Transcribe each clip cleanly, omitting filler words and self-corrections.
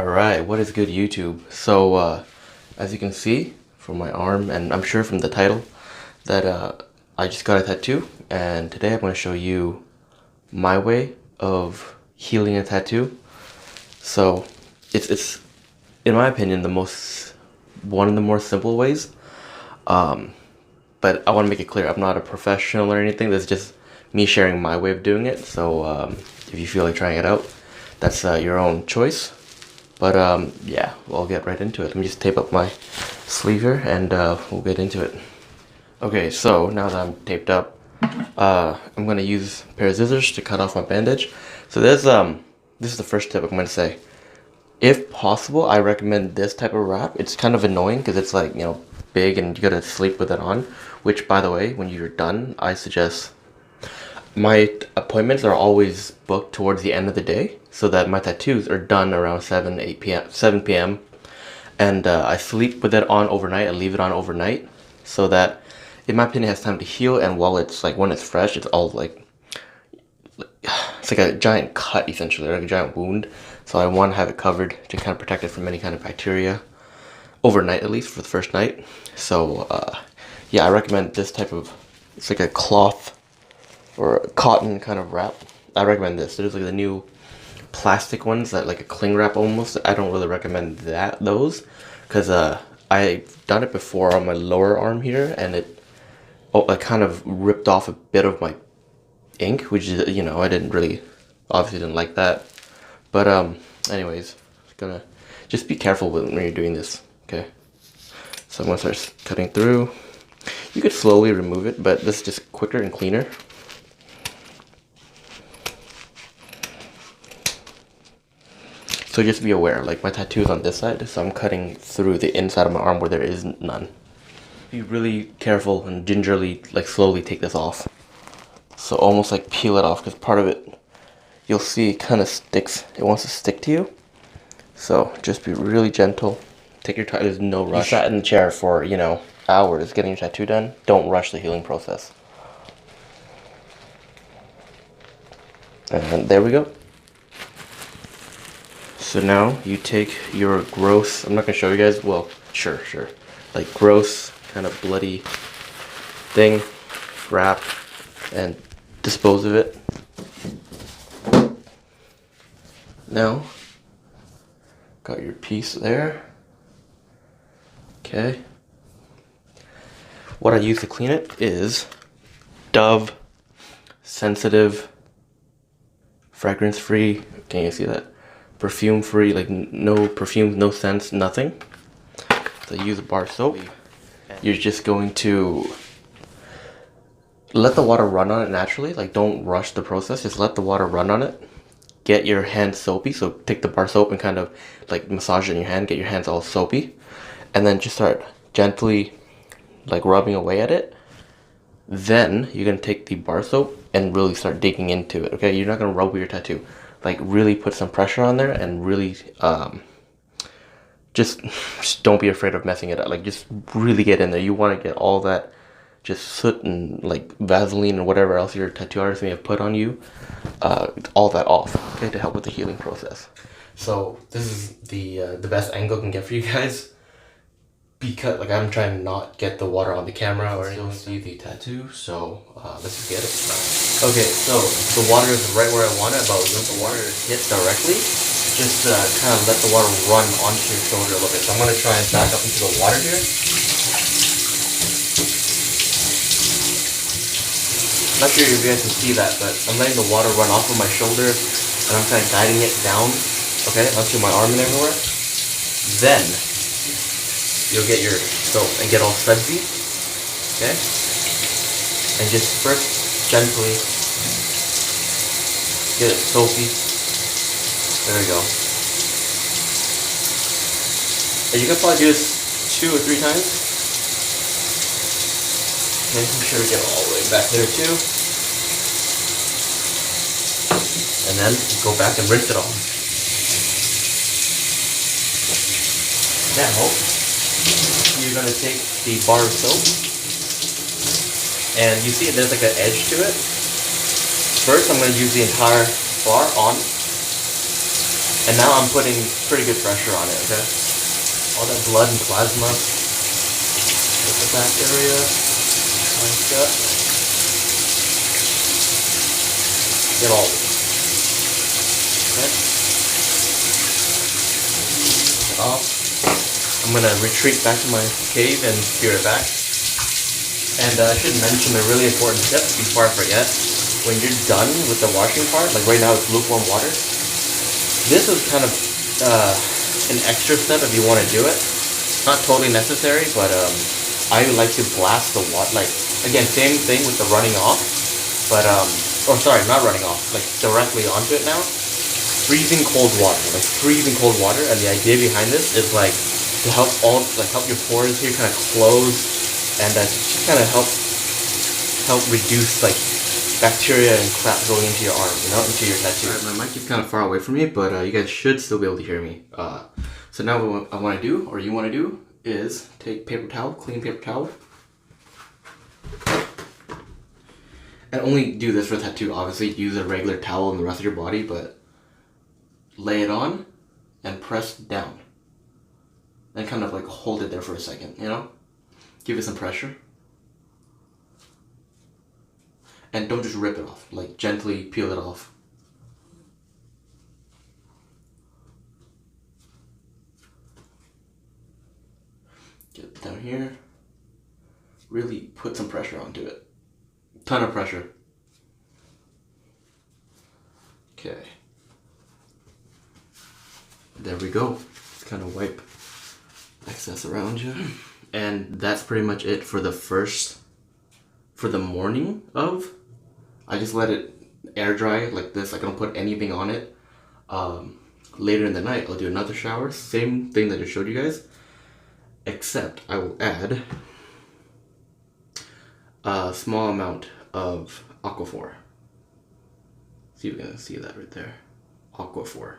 Alright, what is good YouTube? So, as you can see from my arm, and I'm sure from the title, that I just got a tattoo, and today I'm going to show you my way of healing a tattoo. So, it's in my opinion, one of the more simple ways, but I want to make it clear, I'm not a professional or anything. This is just me sharing my way of doing it, so if you feel like trying it out, that's your own choice. But yeah, we'll get right into it. Let me just tape up my sleeve here and we'll get into it. Okay, so now that I'm taped up, I'm gonna use a pair of scissors to cut off my bandage. So this is the first tip I'm gonna say. If possible, I recommend this type of wrap. It's kind of annoying because it's like, big and you gotta sleep with it on. Which, by the way, when you're done, I suggest, my appointments are always booked towards the end of the day, so that my tattoos are done around 7 p.m. And I sleep with it on overnight. I leave it on overnight so that, in my opinion, it has time to heal. And while it's like, when it's fresh, it's all like, it's like a giant cut essentially, like a giant wound. So I want to have it covered to kind of protect it from any kind of bacteria overnight, at least for the first night. So yeah, I recommend this type of, it's like a cloth or a cotton kind of wrap. I recommend this. There's like the new plastic ones that like a cling wrap almost. I don't really recommend those because I've done it before on my lower arm here, and I kind of ripped off a bit of my ink, which is, I obviously didn't like that. But anyways, gonna just be careful when you're doing this. Okay, so I'm gonna start cutting through. You could slowly remove it, but this is just quicker and cleaner. So just be aware, like my tattoo is on this side, so I'm cutting through the inside of my arm where there is none. Be really careful and gingerly, like slowly take this off. So almost like peel it off, because part of it, you'll see it kind of sticks. It wants to stick to you. So just be really gentle. Take your time, there's no rush. You sat in the chair for, hours getting your tattoo done. Don't rush the healing process. And there we go. So now you take your gross, I'm not gonna show you guys, well, sure, like gross, kind of bloody thing, wrap, and dispose of it. Now, got your piece there. Okay. What I use to clean it is Dove sensitive, fragrance-free, can you see that? Perfume-free, like no perfume, no scents, nothing. So use bar soap. You're just going to let the water run on it naturally. Like, don't rush the process. Just let the water run on it. Get your hands soapy. So take the bar soap and kind of like massage it in your hand. Get your hands all soapy, and then just start gently like rubbing away at it. Then you're gonna take the bar soap and really start digging into it. Okay, you're not gonna rub with your tattoo. Like, really put some pressure on there and really just don't be afraid of messing it up. Like, just really get in there. You want to get all that just soot and like Vaseline or whatever else your tattoo artist may have put on you, all that off, okay, to help with the healing process. So this is the best angle I can get for you guys, because like I'm trying to not get the water on the camera or anything. See the tattoo, so let's just get it. Okay, so the water is right where I want it, but when the water hits directly, just kind of let the water run onto your shoulder a little bit. So I'm going to try and back up into the water here. Not sure if you guys can see that, but I'm letting the water run off of my shoulder, and I'm kind of guiding it down, okay, onto my arm and everywhere. Then you'll get your soap and get all sudsy, okay? And just first gently get it soapy. There we go. And you can probably do this 2 or 3 times. Okay, be sure to get all the way back there too. And then go back and rinse it off. Now, you're going to take the bar of soap, and you see there's like an edge to it. First, I'm going to use the entire bar on, And now I'm putting pretty good pressure on it, okay? All that blood and plasma with the back area. Like that. Get all of it. Okay. Get off. I'm gonna retreat back to my cave and be right back. And I should mention a really important tip before I forget. When you're done with the washing part, like right now it's lukewarm water, this is kind of an extra step if you want to do it. Not totally necessary, but I like to blast the water, like, again, same thing with the running off, but, or sorry, not running off, like directly onto it now. Freezing cold water, like freezing cold water, and the idea behind this is like to help help your pores here kind of close, and just kind of help reduce like bacteria and crap going into your arm, you know, into your tattoo. Alright, my mic is kind of far away from me, but you guys should still be able to hear me. So now what I want to do, or you want to do, is take paper towel, clean paper towel, and only do this for tattoo. Obviously, use a regular towel on the rest of your body, but lay it on and press down, and kind of like hold it there for a second, you know, give it some pressure. And don't just rip it off, like gently peel it off. Get it down here. Really put some pressure onto it. Ton of pressure. Okay. There we go. Just kind of wipe excess around you. And that's pretty much it for the morning of. I just let it air dry like this. I don't put anything on it. Later in the night, I'll do another shower. Same thing that I showed you guys. Except I will add a small amount of aquaphor. So you can see that right there. Aquaphor.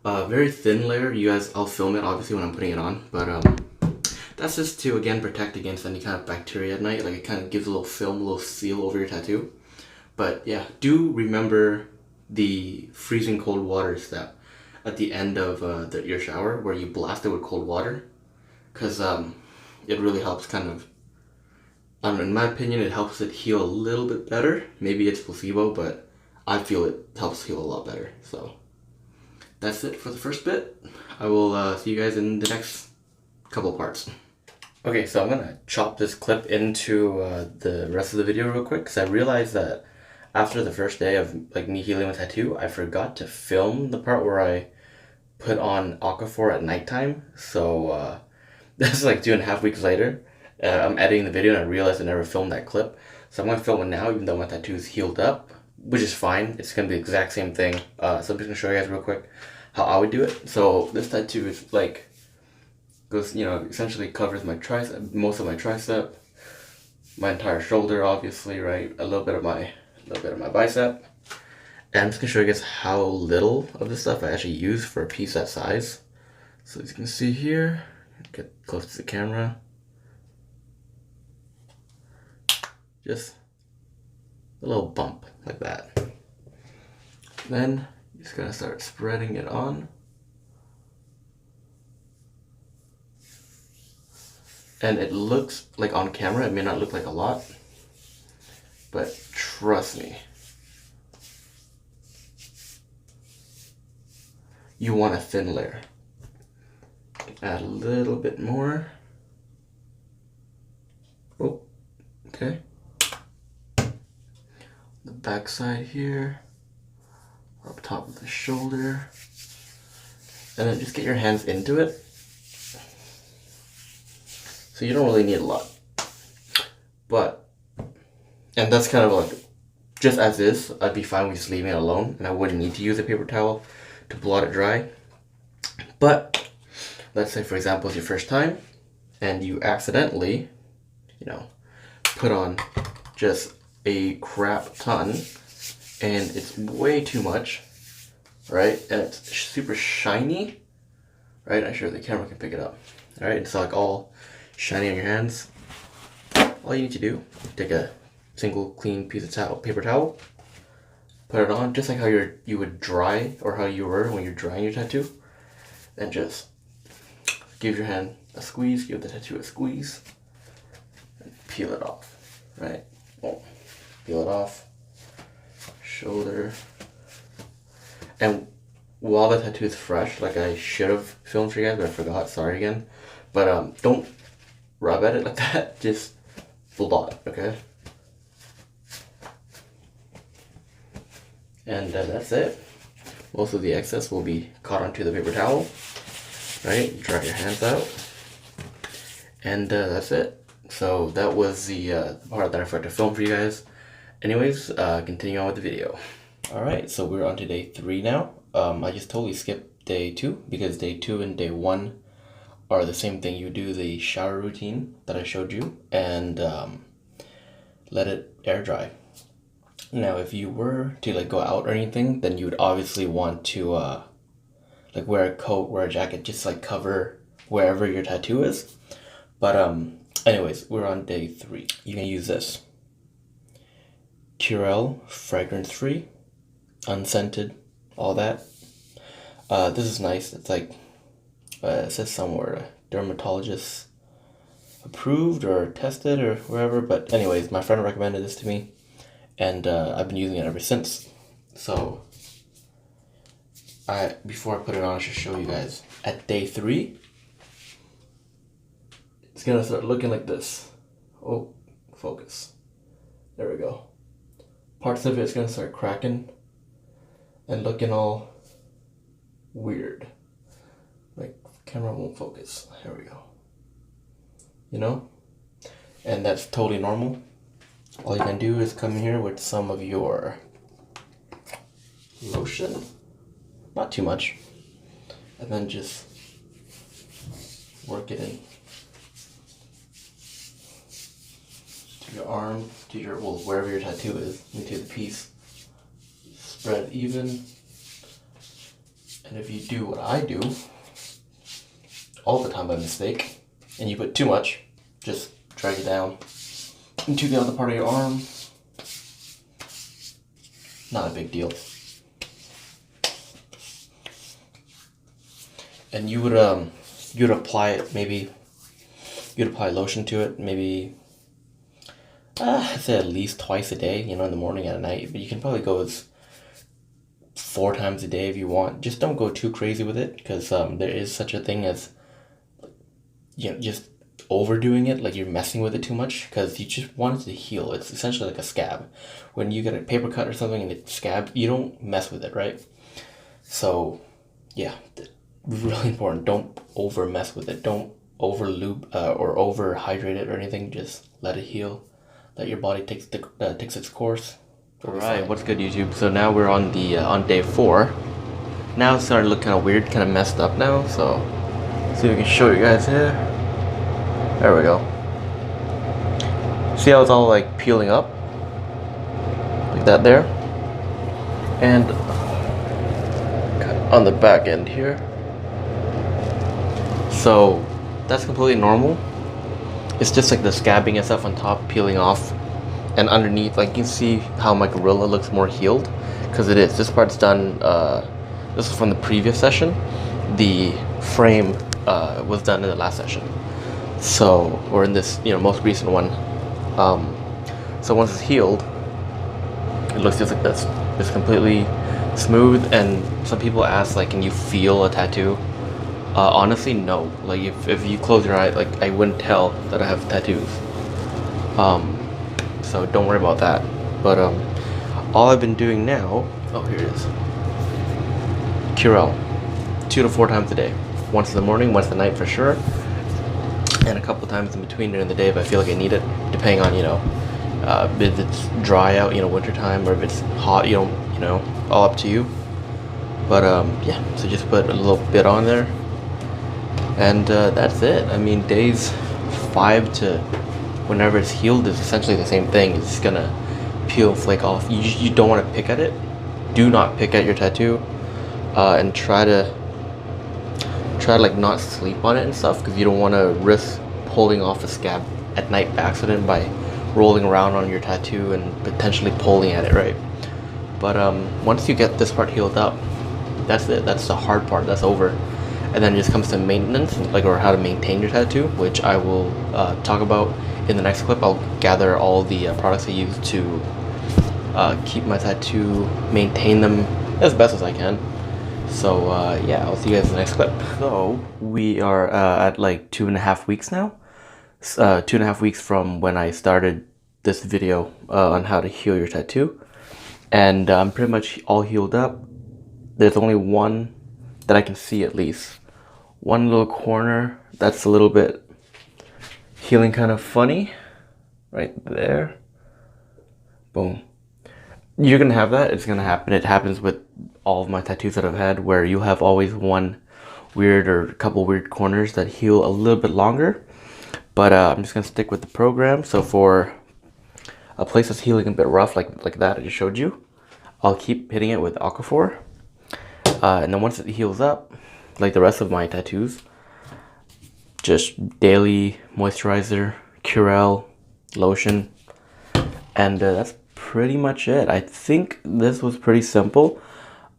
Very thin layer. You guys, I'll film it obviously when I'm putting it on. But that's just to, again, protect against any kind of bacteria at night. Like, it kind of gives a little film, a little seal over your tattoo. But yeah, do remember the freezing cold water step at the end of your shower, where you blast it with cold water. Because it really helps kind of, I don't know, in my opinion, it helps it heal a little bit better. Maybe it's placebo, but I feel it helps heal a lot better. So that's it for the first bit. I will see you guys in the next couple parts. Okay, so I'm gonna chop this clip into the rest of the video real quick, because I realized that after the first day of like me healing my tattoo, I forgot to film the part where I put on aquaphor at nighttime. So this is like 2.5 weeks later. I'm editing the video and I realized I never filmed that clip. So I'm gonna film it now, even though my tattoo is healed up, which is fine. It's gonna be the exact same thing. So I'm just gonna show you guys real quick how I would do it. So this tattoo is like, goes, you know, essentially covers my tricep, most of my tricep, my entire shoulder, obviously, right? A little bit of my bicep. And I'm just gonna show you guys how little of this stuff I actually use for a piece that size. So as you can see here, get close to the camera. Just a little bump like that. Then you're just gonna start spreading it on. And it looks like on camera, it may not look like a lot, but trust me, you want a thin layer. Add a little bit more. Oh, okay. The back side here, up top of the shoulder, and then just get your hands into it. So you don't really need a lot, but, and that's kind of like, just as is, I'd be fine with just leaving it alone, and I wouldn't need to use a paper towel to blot it dry. But, let's say for example it's your first time, and you accidentally, you know, put on just a crap ton, and it's way too much, right, and it's super shiny, right, I'm sure the camera can pick it up, alright, it's like all shiny on your hands. All you need to do, take a single clean piece of towel, paper towel, put it on just like how you would dry, or how you were when you're drying your tattoo. Then just give your hand a squeeze, give the tattoo a squeeze, and peel it off, right? Boom. Peel it off, shoulder. And while the tattoo is fresh, like I should have filmed for you guys, but I forgot, sorry again. But don't rub at it like that, just blot, okay? And that's it. Most of the excess will be caught onto the paper towel, right? Dry your hands out. And that's it. So that was the part that I forgot to film for you guys. Anyways, continue on with the video. Alright, so we're on to day 3 now. I just totally skipped day 2 because day 2 and day 1 are the same thing. You do the shower routine that I showed you and let it air dry. Now, if you were to like go out or anything, then you would obviously want to like wear a coat, wear a jacket, just like cover wherever your tattoo is. But anyways, we're on day 3. You can use this Curel, fragrance free, unscented, all that. This is nice. It's like it says somewhere dermatologist approved or tested or wherever. But anyways, my friend recommended this to me, and I've been using it ever since. So before I put it on, I should show you guys. At day 3, it's gonna start looking like this. Oh, focus. There we go. Parts of it's gonna start cracking and looking all weird. Like, camera won't focus. Here we go. You know? And that's totally normal. All you can do is come here with some of your lotion. Not too much. And then just work it in. To your arm, to your, well, wherever your tattoo is, into the piece. Spread even. And if you do what I do, all the time by mistake, and you put too much, just drag it down into the other part of your arm. Not a big deal. And you would apply it, maybe you'd apply lotion to it, maybe I'd say at least twice a day, you know, in the morning and at night. But you can probably go as 4 times a day if you want. Just don't go too crazy with it, because there is such a thing as, you know, just overdoing it, like you're messing with it too much, because you just want it to heal. It's essentially like a scab. When you get a paper cut or something and it's scab, you don't mess with it, right? So yeah, really important. Don't over mess with it. Don't over lube or over hydrate it or anything. Just let it heal. Let your body takes its course. Alright, what's good, YouTube? So now we're on the on day 4. Now it's starting to look kind of weird, kind of messed up now. So see if we can show you guys here. There we go. See how it's all like peeling up, like that there, and on the back end here. So that's completely normal. It's just like the scabbing and stuff on top peeling off, and underneath, like you can see how my gorilla looks more healed, because it is. This part's done. This is from the previous session. The frame was done in the last session. So, or in this, you know, most recent one. So once it's healed, it looks just like this. It's completely smooth. And some people ask, like, can you feel a tattoo? Honestly, no. Like, if you close your eye, like, I wouldn't tell that I have tattoos. So don't worry about that. But all I've been doing now, oh, here it is. Curel, 2 to 4 times a day. Once in the morning, once at night for sure, and a couple times in between during the day if I feel like I need it, depending on, you know, if it's dry out, you know, winter time, or if it's hot, you know, all up to you. But yeah, so just put a little bit on there, and that's it. I mean, days 5 to whenever it's healed is essentially the same thing. It's gonna peel and flake off. You don't want to pick at it. Do not pick at your tattoo, and try to like not sleep on it and stuff, because you don't want to risk pulling off a scab at night by accident by rolling around on your tattoo and potentially pulling at it, right? But once you get this part healed up, that's it. That's the hard part. That's over. And then it just comes to maintenance, like, or how to maintain your tattoo, which I will talk about in the next clip. I'll gather all the products I use to keep my tattoo, maintain them as best as I can. So yeah, I'll see you guys in the next clip. So we are at like 2.5 weeks now. 2.5 weeks from when I started this video on how to heal your tattoo. And I'm pretty much all healed up. There's only one that I can see, at least. One little corner that's a little bit healing kind of funny. Right there. Boom. You're gonna have that. It's gonna happen. It happens with all of my tattoos that I've had, where you have always one weird or a couple weird corners that heal a little bit longer. But I'm just gonna stick with the program. So for a place that's healing a bit rough, like that I just showed you, I'll keep hitting it with aquaphor. And then once it heals up, like the rest of my tattoos, just daily moisturizer, Curel, lotion, and that's pretty much it. I think this was pretty simple.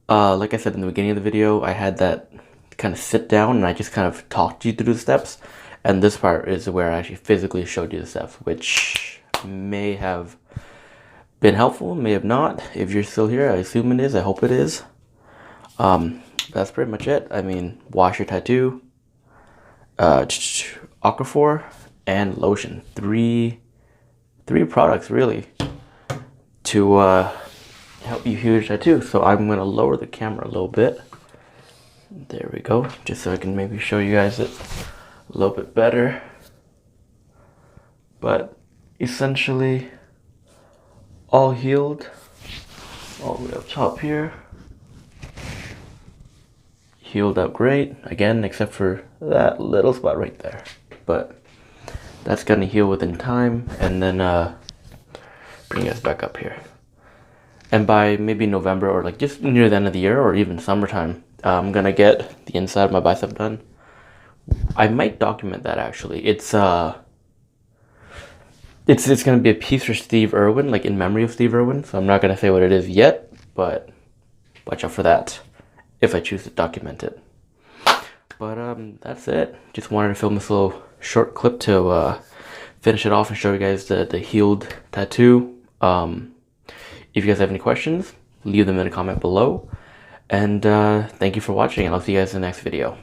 Like I said in the beginning of the video, I had that kind of sit down and I just kind of talked you through the steps. And this part is where I actually physically showed you the steps, which may have been helpful, may have not. If you're still here, I assume it is. I hope it is. That's pretty much it. I mean, wash your tattoo, aquaphor, and lotion. Three products really to help you heal your tattoo. So I'm gonna lower the camera a little bit. There we go, just so I can maybe show you guys it a little bit better. But essentially all healed, all the way up top here. Healed up great, again, except for that little spot right there. But that's gonna heal within time, and then bring us back up here. And by maybe November, or like just near the end of the year, or even summertime, I'm gonna get the inside of my bicep done. I might document that actually. It's gonna be a piece for Steve Irwin, like in memory of Steve Irwin. So I'm not gonna say what it is yet, but watch out for that if I choose to document it. But that's it. Just wanted to film this little short clip to finish it off and show you guys the healed tattoo. If you guys have any questions, leave them in a comment below. And thank you for watching, and I'll see you guys in the next video.